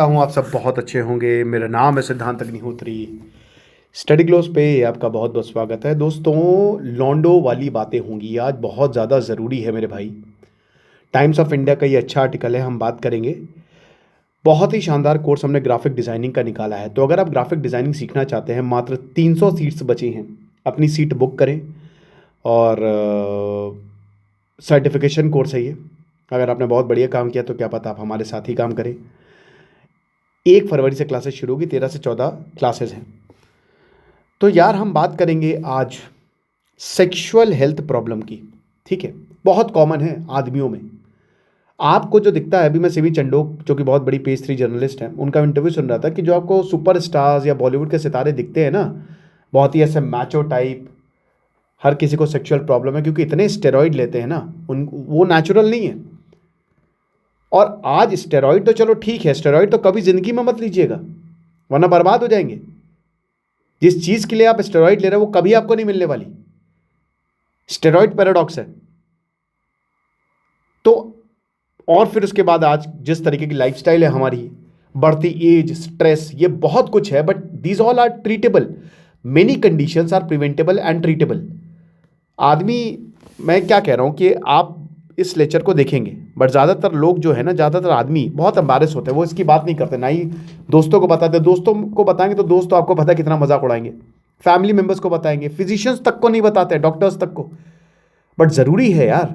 आशा हूँ आप सब बहुत अच्छे होंगे। मेरा नाम है सिद्धांत अग्निहोत्री। स्टडी ग्लोस पे आपका बहुत बहुत स्वागत है। दोस्तों, लॉन्डो वाली बातें होंगी आज, बहुत ज़्यादा ज़रूरी है मेरे भाई। टाइम्स ऑफ इंडिया का ये अच्छा आर्टिकल है, हम बात करेंगे। बहुत ही शानदार कोर्स हमने ग्राफिक डिज़ाइनिंग का निकाला है। तो अगर आप ग्राफिक डिज़ाइनिंग सीखना चाहते हैं, मात्र 300 सीट्स बची हैं। अपनी सीट बुक करें। और सर्टिफिकेशन कोर्स है ये। अगर आपने बहुत बढ़िया काम किया तो क्या पता आप हमारे साथ ही काम करें। 1 फरवरी से क्लासेस शुरू होगी, 13 से 14 क्लासेस हैं। तो यार हम बात करेंगे आज सेक्सुअल हेल्थ प्रॉब्लम की। ठीक है, बहुत कॉमन है आदमियों में। आपको जो दिखता है, अभी मैं सीवी चंडोक जो कि बहुत बड़ी पेज 3 जर्नलिस्ट हैं, उनका इंटरव्यू सुन रहा था कि जो आपको सुपर स्टार्स या बॉलीवुड के सितारे दिखते हैं ना, बहुत ही ऐसे मैचो टाइप, हर किसी को सेक्सुअल प्रॉब्लम है क्योंकि इतने स्टेरॉइड लेते हैं ना, वो नेचुरल नहीं है। और आज स्टेरॉइड तो चलो ठीक है, स्टेरॉइड तो कभी ज़िंदगी में मत लीजिएगा वरना बर्बाद हो जाएंगे। जिस चीज़ के लिए आप स्टेरॉइड ले रहे हो वो कभी आपको नहीं मिलने वाली। स्टेरॉइड पैराडॉक्स है। तो और फिर उसके बाद आज जिस तरीके की लाइफस्टाइल है हमारी, बढ़ती एज, स्ट्रेस, ये बहुत कुछ है, but these all are treatable. Many conditions are preventable and treatable. आदमी, मैं क्या कह रहा हूँ कि आप इस लेक्चर को देखेंगे, बट ज़्यादातर लोग जो है ना, ज़्यादातर आदमी बहुत एम्बारेस होते हैं, वो इसकी बात नहीं करते, ना ही दोस्तों को बताते। दोस्तों को बताएंगे तो दोस्त तो आपको पता है कितना मजाक उड़ाएंगे। फैमिली मेम्बर्स को बताएंगे, फिजिशियंस तक को नहीं बताते, डॉक्टर्स तक को। बट ज़रूरी है यार,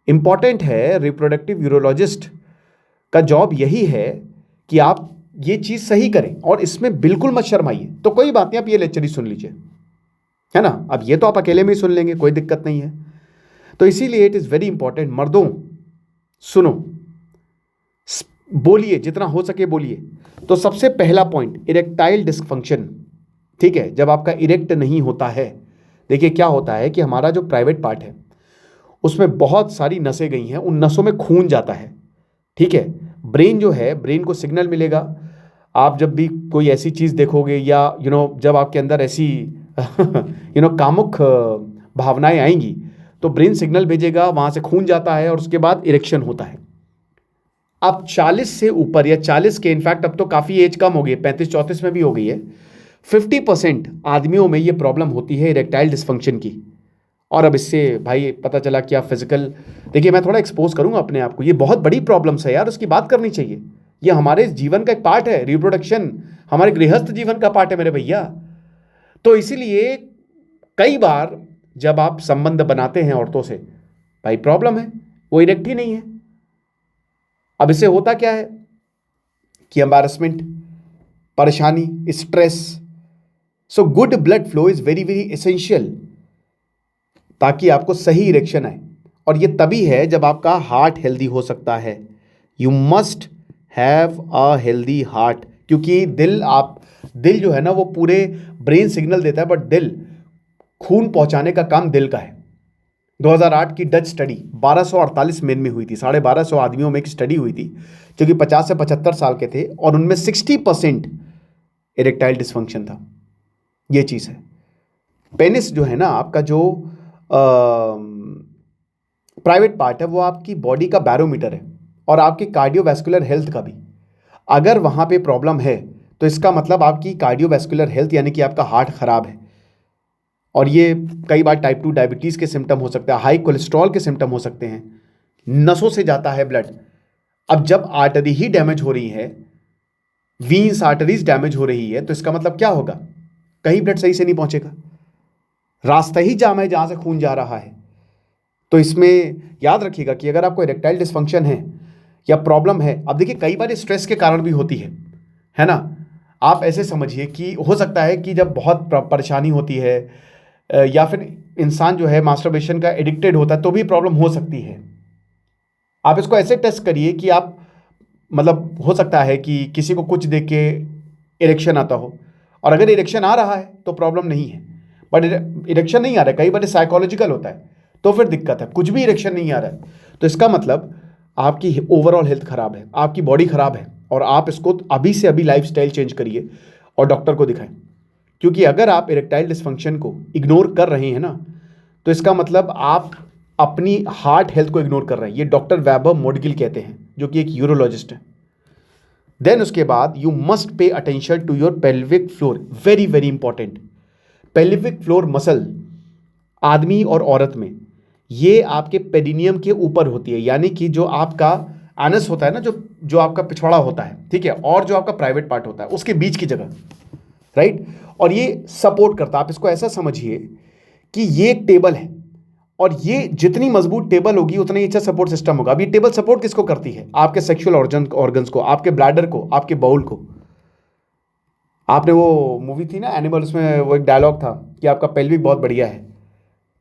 इंपॉर्टेंट है। रिप्रोडक्टिव यूरोलॉजिस्ट का जॉब यही है कि आप ये चीज़ सही करें, और इसमें बिल्कुल मत शर्माइए। तो कोई बात नहीं, आप ये लेक्चर ही सुन लीजिए, है ना। अब ये तो आप अकेले में ही सुन लेंगे, कोई दिक्कत नहीं है। तो इसीलिए इट इज़ वेरी इंपॉर्टेंट। मर्दों सुनो, बोलिए, जितना हो सके बोलिए। तो सबसे पहला पॉइंट, इरेक्टाइल डिस्फंक्शन। ठीक है, जब आपका इरेक्ट नहीं होता है, देखिए क्या होता है कि हमारा जो प्राइवेट पार्ट है उसमें बहुत सारी नसें गई हैं, उन नसों में खून जाता है। ठीक है, ब्रेन जो है, ब्रेन को सिग्नल मिलेगा। आप जब भी कोई ऐसी चीज़ देखोगे, या जब आपके अंदर ऐसी कामुक भावनाएं आएंगी, तो ब्रेन सिग्नल भेजेगा, वहाँ से खून जाता है और उसके बाद इरेक्शन होता है। अब 40 से ऊपर, या 40 के, इनफैक्ट अब तो काफ़ी एज कम हो गई है, 35-34 में भी हो गई है, 50% आदमियों में ये प्रॉब्लम होती है इरेक्टाइल डिस्फंक्शन की। और अब इससे भाई पता चला कि आप फिजिकल, देखिए मैं थोड़ा एक्सपोज करूंगा अपने आप को, ये बहुत बड़ी प्रॉब्लम्स है यार, उसकी बात करनी चाहिए। ये हमारे जीवन का एक पार्ट है, रिप्रोडक्शन हमारे गृहस्थ जीवन का पार्ट है मेरे भैया। तो इसीलिए कई बार जब आप संबंध बनाते हैं औरतों से, भाई प्रॉब्लम है, वो इरेक्ट ही नहीं है। अब इससे होता क्या है कि एम्बैरेसमेंट, परेशानी, stress. So good blood flow is very very essential, ताकि आपको सही इरेक्शन आए। और ये तभी है जब आपका हार्ट हेल्दी हो सकता है। You must have a healthy heart, क्योंकि दिल जो है ना, वो पूरे ब्रेन सिग्नल देता है, बट दिल, खून पहुंचाने का काम दिल का है। 2008 की डच स्टडी 1248 मेन में हुई थी, 1250 आदमियों में एक स्टडी हुई थी जो कि 50 से 75 साल के थे, और उनमें 60% इरेक्टाइल डिस्फंक्शन था। ये चीज़ है। पेनिस जो है ना, आपका जो प्राइवेट पार्ट है, वो आपकी बॉडी का बैरोमीटर है, और आपकी कार्डियोवैस्कुलर हेल्थ का भी। अगर वहाँ पे प्रॉब्लम है तो इसका मतलब आपकी कार्डियोवैस्कुलर हेल्थ, यानी कि आपका हार्ट खराब है। और ये कई बार टाइप 2 डायबिटीज़ के सिम्टम हो सकते हैं, हाई कोलेस्ट्रॉल के सिम्टम हो सकते हैं, नसों से जाता है ब्लड। अब जब आर्टरी ही डैमेज हो रही है, वीन्स आर्टरीज डैमेज हो रही है, तो इसका मतलब क्या होगा, कहीं ब्लड सही से नहीं पहुंचेगा, रास्ता ही जाम है जहां से खून जा रहा है। तो इसमें याद रखिएगा कि अगर आपको इरेक्टाइल डिस्फंक्शन है या प्रॉब्लम है, अब देखिए कई बार स्ट्रेस के कारण भी होती है ना। आप ऐसे समझिए कि हो सकता है कि जब बहुत परेशानी होती है, या फिर इंसान जो है मास्टरबेशन का एडिक्टेड होता है, तो भी प्रॉब्लम हो सकती है। आप इसको ऐसे टेस्ट करिए कि आप, मतलब हो सकता है कि किसी को कुछ देख के इरेक्शन आता हो, और अगर इरेक्शन आ रहा है तो प्रॉब्लम नहीं है, बट इरेक्शन नहीं आ रहा है, कई बार साइकोलॉजिकल होता है, तो फिर दिक्कत है। कुछ भी इरेक्शन नहीं आ रहा है तो इसका मतलब आपकी ओवरऑल हेल्थ खराब है, आपकी बॉडी खराब है, और आप इसको अभी से अभी लाइफस्टाइल चेंज करिए और डॉक्टर को दिखाएं। क्योंकि अगर आप इरेक्टाइल डिस्फंक्शन को इग्नोर कर रहे हैं ना, तो इसका मतलब आप अपनी हार्ट हेल्थ को इग्नोर कर रहे हैं। ये डॉक्टर वैबम मोडगिल कहते हैं, जो कि एक यूरोलॉजिस्ट है। देन उसके बाद you must pay attention to your pelvic floor, very very important. Pelvic floor muscle आदमी और औरत में ये आपके पेरिनियम के ऊपर होती है, यानी कि जो आपका एनस होता है ना, जो आपका पिछवाड़ा होता है, ठीक है, और जो आपका प्राइवेट पार्ट होता है उसके बीच की जगह, राइट। और ये सपोर्ट करता है, आप इसको ऐसा समझिए कि ये एक टेबल है और ये जितनी मजबूत टेबल होगी उतना ही अच्छा सपोर्ट सिस्टम होगा। अब ये टेबल सपोर्ट किसको करती है? आपके सेक्सुअल ऑर्गन्स को, आपके ब्लैडर को, आपके बाउल को। आपने वो मूवी थी ना एनिमल, उसमें वो एक डायलॉग था कि आपका पेल्विक बहुत बढ़िया है।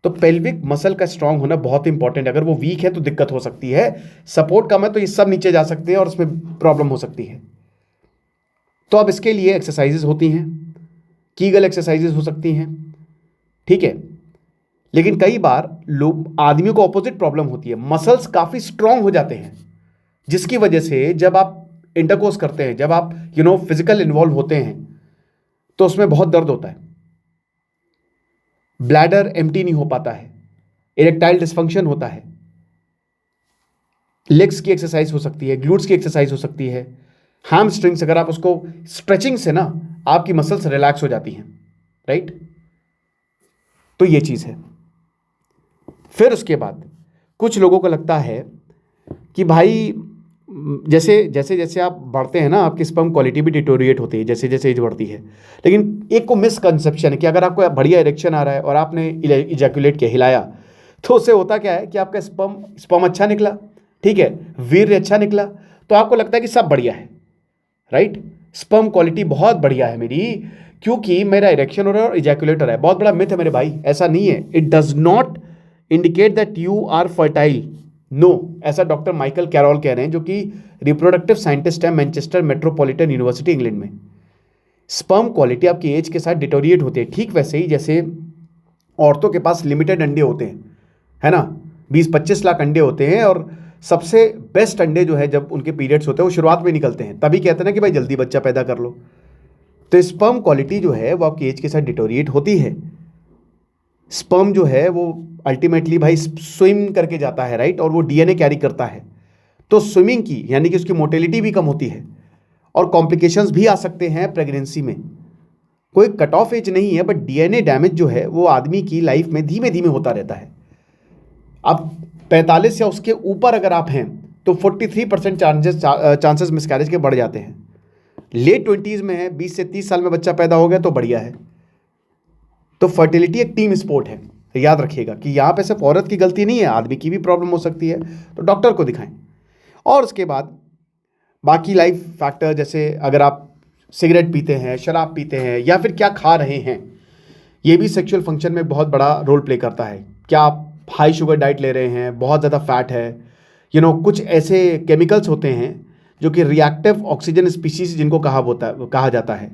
तो पेल्विक मसल का स्ट्रांग होना बहुत इंपॉर्टेंट है। अगर वो वीक है तो दिक्कत हो सकती है, सपोर्ट कम है तो ये सब नीचे जा सकते हैं और उसमें प्रॉब्लम हो सकती है। तो अब इसके लिए एक्सरसाइजेज होती हैं, कीगल एक्सरसाइजेज हो सकती हैं, ठीक है। लेकिन कई बार लोग, आदमियों को ऑपोजिट प्रॉब्लम होती है, मसल्स काफी स्ट्रांग हो जाते हैं, जिसकी वजह से जब आप इंटरकोर्स करते हैं, जब आप फिजिकल इन्वॉल्व होते हैं, तो उसमें बहुत दर्द होता है, ब्लैडर एम्प्टी नहीं हो पाता है, इरेक्टाइल डिसफंक्शन होता है। लेग्स की एक्सरसाइज हो सकती है, ग्लूट्स की एक्सरसाइज हो सकती है, हैमस्ट्रिंग्स, अगर आप उसको स्ट्रेचिंग से ना आपकी मसल्स रिलैक्स हो जाती हैं, राइट। तो ये चीज है। फिर उसके बाद कुछ लोगों को लगता है कि भाई जैसे जैसे जैसे आप बढ़ते हैं ना, आपकी स्पर्म क्वालिटी भी डिटोरिएट होती है जैसे जैसे एज बढ़ती है। लेकिन एक को मिसकंसेप्शन है कि अगर आपको बढ़िया इरेक्शन आ रहा है और आपने इजैकुलेट किया, हिलाया, तो उससे होता क्या है कि आपका स्पर्म अच्छा निकला, ठीक है, वीर्य अच्छा निकला, तो आपको लगता है कि सब बढ़िया है, राइट। स्पर्म क्वालिटी बहुत बढ़िया है मेरी, क्योंकि मेरा इरेक्शन हो रहा है और इजैकुलेट हो रहा है। बहुत बड़ा मिथ है मेरे भाई, ऐसा नहीं है। It does not indicate that you are fertile, no, ऐसा डॉक्टर माइकल कैरोल कह रहे हैं, जो कि रिप्रोडक्टिव साइंटिस्ट है मैनचेस्टर मेट्रोपॉलिटन यूनिवर्सिटी इंग्लैंड में। स्पर्म क्वालिटी आपकी एज के साथ डिटोरिएट होती है, ठीक वैसे ही जैसे औरतों के पास लिमिटेड अंडे होते हैं, है ना, 20-25 लाख अंडे होते हैं, और सबसे बेस्ट अंडे जो है जब उनके पीरियड्स होते हैं वो शुरुआत में निकलते हैं, तभी कहते हैं ना कि भाई जल्दी बच्चा पैदा कर लो। तो स्पर्म क्वालिटी जो है वो आपकी एज के साथ डिटोरिएट होती है। स्पर्म जो है वो अल्टीमेटली भाई स्विम करके जाता है, राइट, और वो डीएनए कैरी करता है। तो स्विमिंग की यानी कि उसकी मोटिलिटी भी कम होती है और कॉम्प्लिकेशंस भी आ सकते हैं प्रेगनेंसी में। कोई कट ऑफ एज नहीं है, बट डीएनए डैमेज जो है वो आदमी की लाइफ में धीमे धीमे होता रहता है। अब 45 या उसके ऊपर अगर आप हैं तो 43% चांसेस मिसकैरेज के बढ़ जाते हैं। लेट 20s में है, 20 से 30 साल में बच्चा पैदा हो गया तो बढ़िया है। तो फर्टिलिटी एक टीम स्पोर्ट है, याद रखिएगा कि यहाँ पे सिर्फ औरत की गलती नहीं है, आदमी की भी प्रॉब्लम हो सकती है, तो डॉक्टर को दिखाएं। और उसके बाद बाकी लाइफ फैक्टर, जैसे अगर आप सिगरेट पीते हैं, शराब पीते हैं, या फिर क्या खा रहे हैं, ये भी सेक्सुअल फंक्शन में बहुत बड़ा रोल प्ले करता है। क्या आप हाई शुगर डाइट ले रहे हैं, बहुत ज़्यादा फैट है, कुछ ऐसे केमिकल्स होते हैं जो कि रिएक्टिव ऑक्सीजन स्पीशीज जिनको कहा जाता है,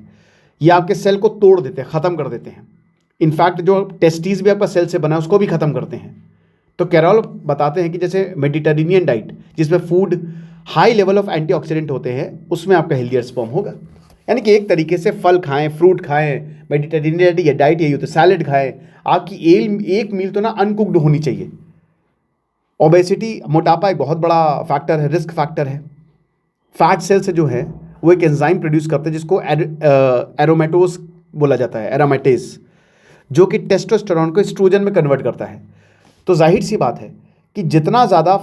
ये आपके सेल को तोड़ देते हैं, ख़त्म कर देते हैं। इनफैक्ट जो टेस्टीज भी आपका सेल से बना है उसको भी ख़त्म करते हैं। तो कैरोल बताते हैं कि जैसे मेडिटेरेनियन डाइट, जिसमें food high level of antioxidant होते हैं, उसमें आपका हेल्दियर स्पर्म होगा। यानी कि एक तरीके से फल खाएं, फ्रूट खाएं, मेडिटेरेनियन डाइट यही होती है, सैलेड खाएं। आपकी एक मील तो ना अनकुक्ड होनी चाहिए। ओबेसिटी, मोटापा एक बहुत बड़ा फैक्टर है, रिस्क फैक्टर है। फैट सेल से जो है वो एक एंजाइम प्रोड्यूस करते हैं जिसको एरोमेटोज बोला जाता है, एरोमेटेज, जो कि टेस्टोस्टेरोन को एस्ट्रोजन में कन्वर्ट करता है। तो जाहिर सी बात है कि जितना ज़्यादा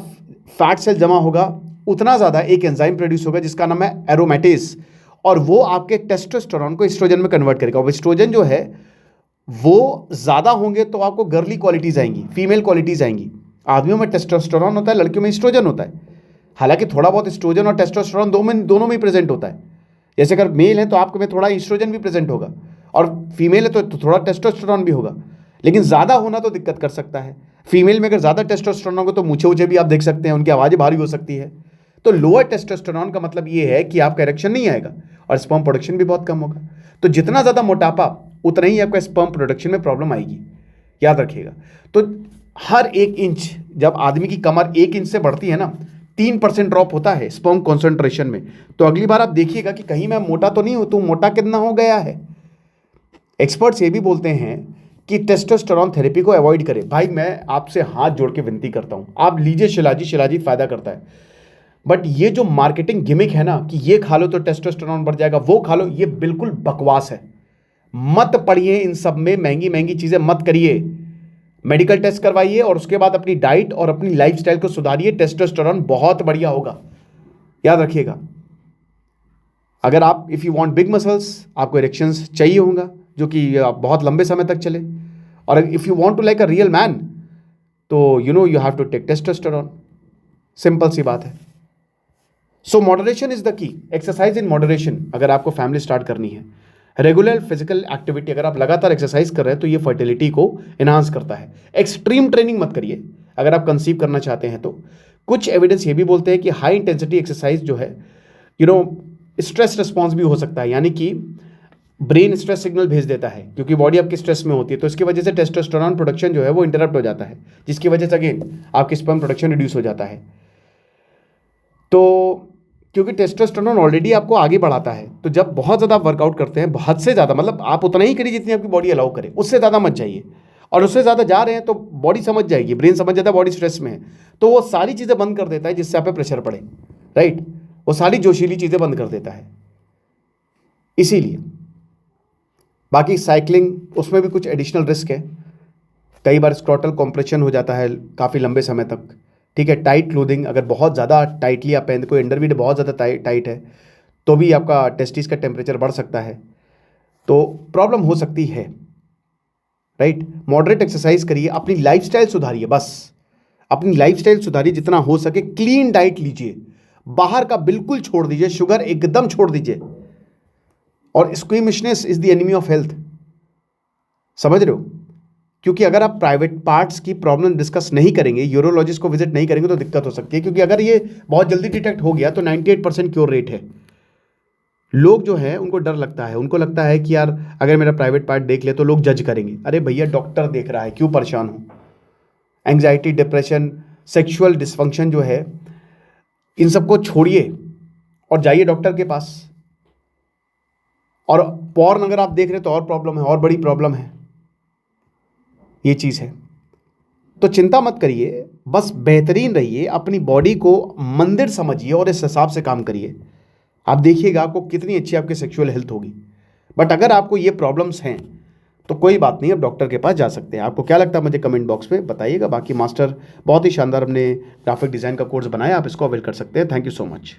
फैट सेल जमा होगा उतना ज़्यादा एक एंजाइम प्रोड्यूस होगा जिसका नाम है एरोमेटेज, और वो आपके टेस्टोस्टेरोन को एस्ट्रोजन में कन्वर्ट करेगा। और एस्ट्रोजन जो है वो ज़्यादा होंगे तो आपको गर्ली क्वालिटीज़ आएंगी, फीमेल क्वालिटीज़ आएंगी। आदमियों में टेस्टोस्टेरोन होता है, लड़कियों में एस्ट्रोजन होता है। हालांकि थोड़ा बहुत एस्ट्रोजन और टेस्टोस्टेरोन दोनों में ही प्रेजेंट होता है। जैसे अगर मेल है तो आपके में थोड़ा एस्ट्रोजन भी प्रेजेंट होगा, और फीमेल है तो थोड़ा टेस्टोस्टेरोन भी होगा। लेकिन ज़्यादा होना तो दिक्कत कर सकता है। फीमेल में अगर ज़्यादा टेस्टोस्टेरोन होगा तो मूछे भी आप देख सकते हैं, उनकी आवाज़ें भारी हो सकती है। तो लोअर टेस्टोस्टेरोन का मतलब ये है कि आपका इरेक्शन नहीं आएगा और स्पर्म प्रोडक्शन भी बहुत कम होगा। तो जितना ज़्यादा मोटापा उतना ही आपका स्पर्म प्रोडक्शन में प्रॉब्लम आएगी, याद रखिएगा। तो हर 1 इंच, जब आदमी की कमर 1 इंच से बढ़ती है ना, 3% ड्रॉप होता है स्पर्म कॉन्सेंट्रेशन में। तो अगली बार आप देखिएगा कि कहीं मैं मोटा तो नहीं हूं, तू मोटा कितना हो गया है। एक्सपर्ट्स ये भी बोलते हैं कि टेस्टोस्टेरोन थेरेपी को अवॉइड करें। भाई मैं आपसे हाथ जोड़ के विनती करता हूं, आप लीजिए शिलाजी, शिलाजी फायदा करता है। बट ये जो मार्केटिंग गिमिक है ना कि ये खा लो तो टेस्टोस्टेरोन बढ़ जाएगा, वो खा लो, ये बिल्कुल बकवास है। मत पढ़िए इन सब में, महंगी महंगी चीजें मत करिए। मेडिकल टेस्ट करवाइए और उसके बाद अपनी डाइट और अपनी लाइफस्टाइल को सुधारिए, टेस्टोस्टेरोन बहुत बढ़िया होगा, याद रखिएगा। अगर आप if you want big muscles, आपको इरेक्शंस चाहिए होगा जो कि बहुत लंबे समय तक चले, और if you want to like a real man तो you have to take testosterone, simple सी बात है। So moderation is the key, exercise in moderation अगर आपको फैमिली स्टार्ट करनी है। रेगुलर फिजिकल एक्टिविटी, अगर आप लगातार एक्सरसाइज कर रहे हैं तो ये फर्टिलिटी को एनहांस करता है। एक्सट्रीम ट्रेनिंग मत करिए अगर आप कंसीव करना चाहते हैं तो। कुछ एविडेंस ये भी बोलते हैं कि हाई इंटेंसिटी एक्सरसाइज जो है स्ट्रेस रिस्पॉन्स भी हो सकता है, यानी कि ब्रेन स्ट्रेस सिग्नल भेज देता है क्योंकि बॉडी आपकी स्ट्रेस में होती है, तो इसकी वजह से टेस्टोस्टेरोन प्रोडक्शन जो है वो इंटरप्ट हो जाता है, जिसकी वजह से अगेन आपकी स्पर्म प्रोडक्शन रिड्यूस हो जाता है। तो क्योंकि टेस्टोस्टेरोन ऑलरेडी आपको आगे बढ़ाता है, तो जब बहुत ज़्यादा वर्कआउट करते हैं, हद से ज़्यादा, मतलब आप उतना ही करिए जितनी आपकी बॉडी अलाउ करे, उससे ज़्यादा मत जाइए। और उससे ज़्यादा जा रहे हैं तो बॉडी समझ जाएगी, ब्रेन समझ जाता है बॉडी स्ट्रेस में है, तो वो सारी चीज़ें बंद कर देता है जिससे आप पे प्रेशर पड़े, राइट। वो सारी जोशीली चीज़ें बंद कर देता है। इसीलिए बाकी साइकिलिंग, उसमें भी कुछ एडिशनल रिस्क है। कई बार स्क्रॉटल कॉम्प्रेशन हो जाता है काफ़ी लंबे समय तक, ठीक है। टाइट क्लोथिंग, अगर बहुत ज़्यादा टाइटली आप पहनते, कोई अंडरवियर बहुत ज़्यादा टाइट है तो भी आपका टेस्टिस का टेम्परेचर बढ़ सकता है, तो प्रॉब्लम हो सकती है, राइट। मॉडरेट एक्सरसाइज करिए, अपनी लाइफस्टाइल सुधारिए, बस अपनी लाइफस्टाइल सुधारिए जितना हो सके। क्लीन डाइट लीजिए, बाहर का बिल्कुल छोड़ दीजिए, शुगर एकदम छोड़ दीजिए। और squeamishness is the enemy of health, समझ रहे हो। क्योंकि अगर आप प्राइवेट पार्ट्स की प्रॉब्लम डिस्कस नहीं करेंगे, यूरोलॉजिस्ट को विजिट नहीं करेंगे तो दिक्कत हो सकती है, क्योंकि अगर ये बहुत जल्दी डिटेक्ट हो गया तो 98% क्योर रेट है। लोग जो है उनको डर लगता है, उनको लगता है कि यार अगर मेरा प्राइवेट पार्ट देख ले तो लोग जज करेंगे। अरे भैया, डॉक्टर देख रहा है, क्यों परेशान हो। एंग्जाइटी, डिप्रेशन, सेक्सुअल डिसफंक्शन जो है, इन सबको छोड़िए और जाइए डॉक्टर के पास। और पॉर्न अगर आप देख रहे तो और प्रॉब्लम है, और बड़ी प्रॉब्लम है, ये चीज़ है। तो चिंता मत करिए, बस बेहतरीन रहिए, अपनी बॉडी को मंदिर समझिए और इस हिसाब से काम करिए। आप देखिएगा आपको कितनी अच्छी आपकी सेक्सुअल हेल्थ होगी। बट अगर आपको ये प्रॉब्लम्स हैं तो कोई बात नहीं, आप डॉक्टर के पास जा सकते हैं। आपको क्या लगता है मुझे कमेंट बॉक्स में बताइएगा। बाकी मास्टर बहुत ही शानदार हमने ग्राफिक डिज़ाइन का कोर्स बनाया, आप इसको अवेल कर सकते हैं। Thank you so much.